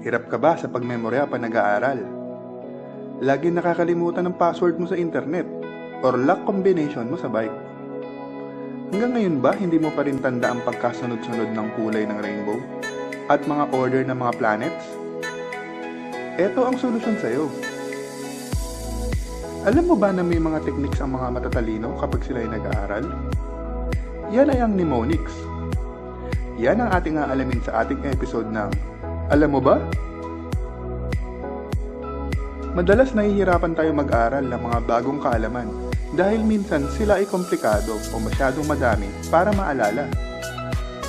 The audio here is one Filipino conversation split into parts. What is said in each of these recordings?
Hirap ka ba sa pagmemorya pa nag-aaral? Lagi nakakalimutan ng password mo sa internet or lock combination mo sa bike. Hanggang ngayon ba hindi mo pa rin tanda ang pagkasunod-sunod ng kulay ng rainbow at mga order ng mga planets? Ito ang solusyon sa'yo. Alam mo ba na may mga techniques ang mga matatalino kapag sila ay nag-aaral? Yan ay ang mnemonics. Yan ang ating aalamin sa ating episode ng Alam mo ba? Madalas nahihirapan tayo mag-aral ng mga bagong kaalaman dahil minsan sila ay komplikado o masyadong madami para maalala.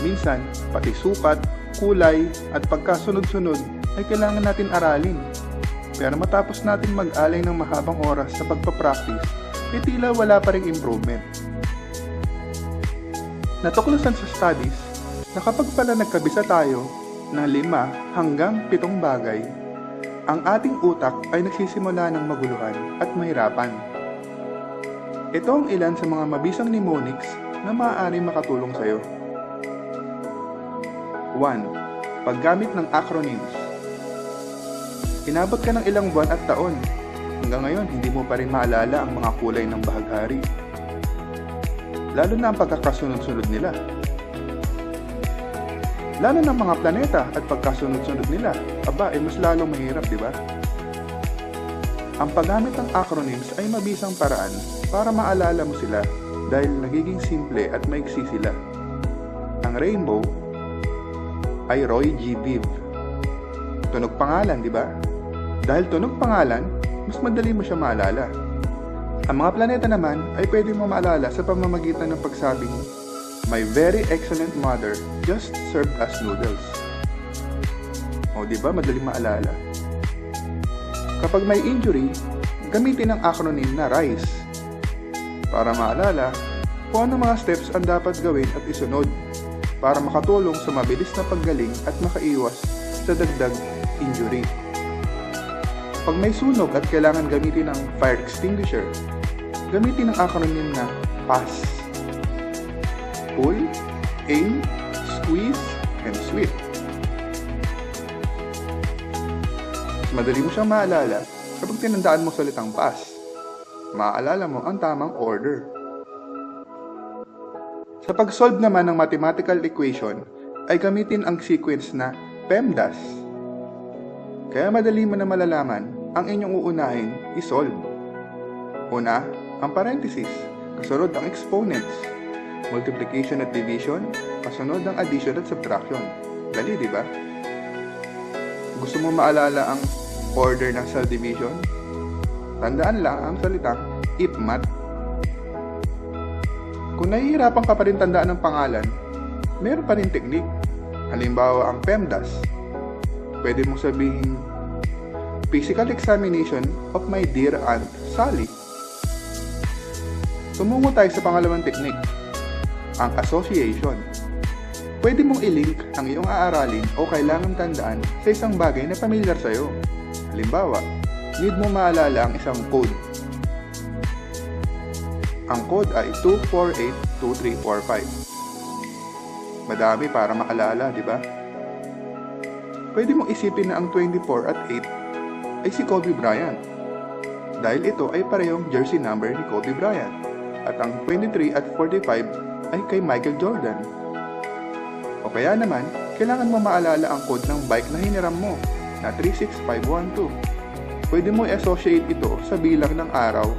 Minsan, pati sukat, kulay at pagkasunod-sunod ay kailangan natin aralin. Pero matapos natin mag-alay ng mahabang oras sa pagpapractice, tila wala pa ring improvement. Natuklasan sa studies na kapag pala nagkabisa tayo ng 5 hanggang 7 bagay, ang ating utak ay nagsisimula ng maguluhan at mahirapan. Ito ang ilan sa mga mabisang mnemonics na maaari makatulong sa iyo. 1. Paggamit ng acronyms. Inabot ka ng ilang buwan at taon. Hanggang ngayon, hindi mo pa rin maalala ang mga kulay ng bahaghari. Lalo na ang pagkakasunod-sunod nila. Lalo na mga planeta at pagkasunod-sunod nila. Aba, mas lalong mahirap, di ba? Ang paggamit ng acronyms ay mabisang paraan para maalala mo sila dahil nagiging simple at maiksi sila. Ang rainbow ay Roy G. Biv. Tunog pangalan, di ba? Dahil tunog pangalan, mas madali mo siya maalala. Ang mga planeta naman ay pwede mo maalala sa pamamagitan ng pagsabing, "My very excellent mother just served us noodles." O di ba, madali maalala. Kapag may injury, gamitin ang acronym na RISE para maalala kung ano mga steps ang dapat gawin at isunod para makatulong sa mabilis na paggaling at makaiwas sa dagdag injury. Pag may sunog at kailangan gamitin ang fire extinguisher, gamitin ang acronym na PASS. Pull, aim, squeeze, and sweep. Madali mo siyang maalala kapag tinandaan mo salitang PASS. Maaalala mo ang tamang order. Sa pag-solve naman ng mathematical equation, ay gamitin ang sequence na PEMDAS. Kaya madali mo na malalaman ang inyong uunahin i-solve. Una, ang parenthesis, kasunod ang exponents. Multiplication at division, kasunod ang addition at subtraction. Dali, di ba? Gusto mo maalala ang order ng cell division? Tandaan lang ang salitang IPMAT. Kung nahihirapan ka pa rin tandaan ng pangalan, meron pa rin teknik. Halimbawa ang PEMDAS. Pwede mong sabihin, Physical examination of my dear Aunt Sally. Tumungo tayo sa pangalawang teknik, ang association. Pwede mong i-link ang iyong aaralin o kailangang tandaan sa isang bagay na pamilyar sa'yo. Halimbawa, need mo maalala ang isang code. Ang code ay 2482345. Madami para maalala, di ba? Pwede mong isipin na ang 24 at 8 ay si Kobe Bryant. Dahil ito ay parehong jersey number ni Kobe Bryant. At ang 23 at 45 ay kay Michael Jordan. O kaya naman, kailangan mo maalala ang code ng bike na hiniram mo na 36512. Pwede mo i-associate ito sa bilang ng araw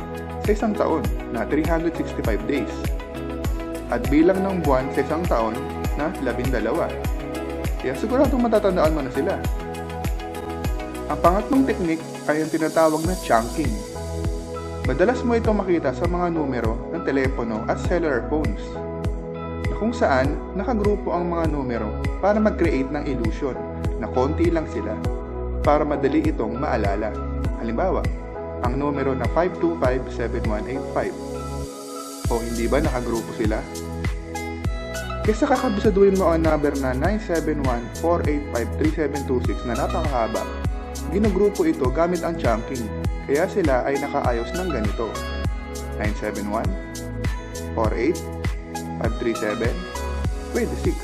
sa isang taon na 365 days. At bilang ng buwan sa isang taon na 12. Kaya siguradong matatandaan mo na sila. Ang pangatlong teknik ay ang tinatawag na chunking. Madalas mo ito makita sa mga numero ng telepono at cellular phones, na kung saan nakagrupo ang mga numero para mag-create ng illusion na konti lang sila para madali itong maalala. Halimbawa, ang numero na 5257185. O hindi ba nakagrupo sila? Kesa kakabisaduhin mo ang number na 97148537726 na napakahaba, ginugrupo ito gamit ang chunking, kaya sila ay nakaayos ng ganito: 971, 48, 537, 26.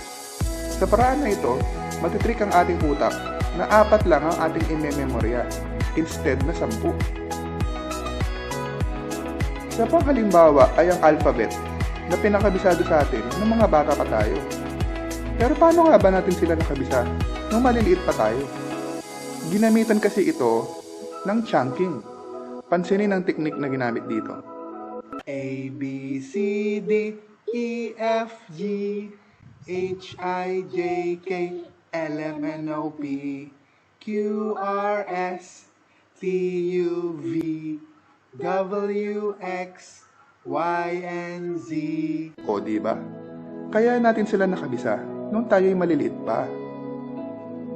Sa paraan na ito, Matitrick ang ating utak na 4 lang ang ating imememorya instead na 10. Sa panghalimbawa ay ang alphabet na pinakabisado sa atin ng mga bata pa tayo. Pero paano nga ba natin sila nakabisa nung maliliit pa tayo? Ginamitan kasi ito ng chunking. Pansinin ang teknik na ginamit dito. A, B, C, D, E, F, G, H, I, J, K, L, M, N, O, P, Q, R, S, T, U, V, W, X, Y, and Z. O diba? Kaya natin sila nakabisa nung tayo'y maliliit pa.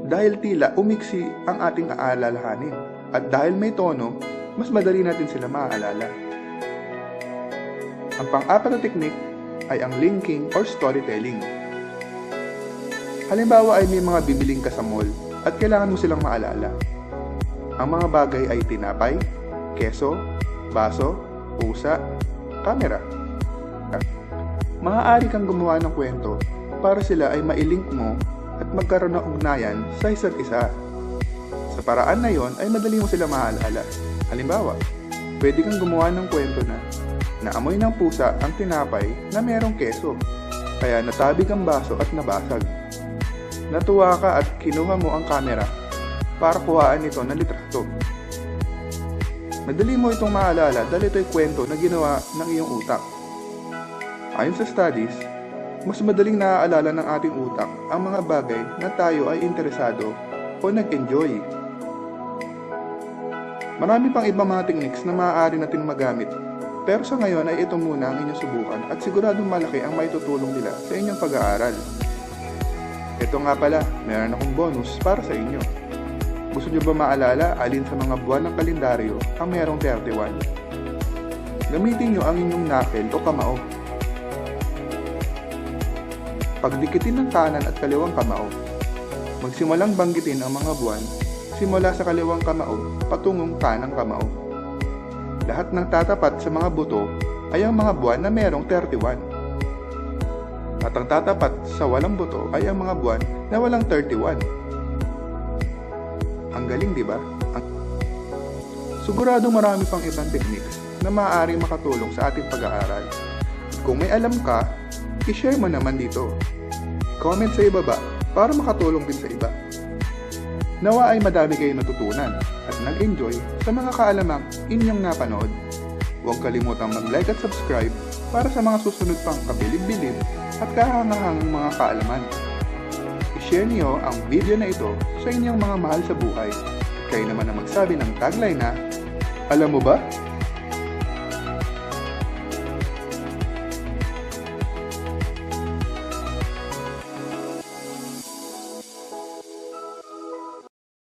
Dahil tila umiksi ang ating aalalahanin. At dahil may tono, mas madali natin sila maaalala. Ang pang-apat na teknik ay ang linking or storytelling. Halimbawa ay may mga bibiling ka sa mall at kailangan mo silang maalala. Ang mga bagay ay tinapay, keso, baso, pusa, kamera. Maaari kang gumawa ng kwento para sila ay mailink mo at magkaroon ng ugnayan sa isa't isa. Sa paraan na yon ay madali mo sila maaalala. Halimbawa, pwede kang gumawa ng kwento na naamoy ng pusa ang tinapay na merong keso, kaya natabig ang baso at nabasag. Natuwa ka at kinuha mo ang kamera para kuhaan ito ng litrato. Madali mo itong maalala dahil ito'y kwento na ginawa ng iyong utak. Ayon sa studies, mas madaling naaalala ng ating utak ang mga bagay na tayo ay interesado o nag-enjoy. Marami pang ibang mga techniques na maaari natin magamit, pero sa ngayon ay ito muna ang inyong subukan at siguradong malaki ang maitutulong nila sa inyong pag-aaral. Ito nga pala, meron akong bonus para sa inyo. Gusto nyo ba maalala alin sa mga buwan ng kalendaryo ang merong 31? Gamitin nyo ang inyong knuckle o kamao. Pagdikitin ng kanan at kaliwang kamao. Magsimulang banggitin ang mga buwan simula sa kaliwang kamao patungong kanang kamao. Lahat ng tatapat sa mga buto ay ang mga buwan na merong 31. At ang tatapat sa walang buto ay ang mga buwan na walang 31. Ang galing, di ba? Sigurado marami pang ibang techniques na maaaring makatulong sa ating pag-aaral. At kung may alam ka, i-share mo naman dito. Comment sa ibaba para makatulong din sa iba. Nawa ay madami kayong natutunan at nag-enjoy sa mga kaalamang inyong napanood. Huwag kalimutang mag-like at subscribe para sa mga susunod pang kabilib-bilib at kahangahangang mga kaalaman. I-share niyo ang video na ito sa inyong mga mahal sa buhay. Kayo naman ang magsabi ng tagline na, alam mo ba?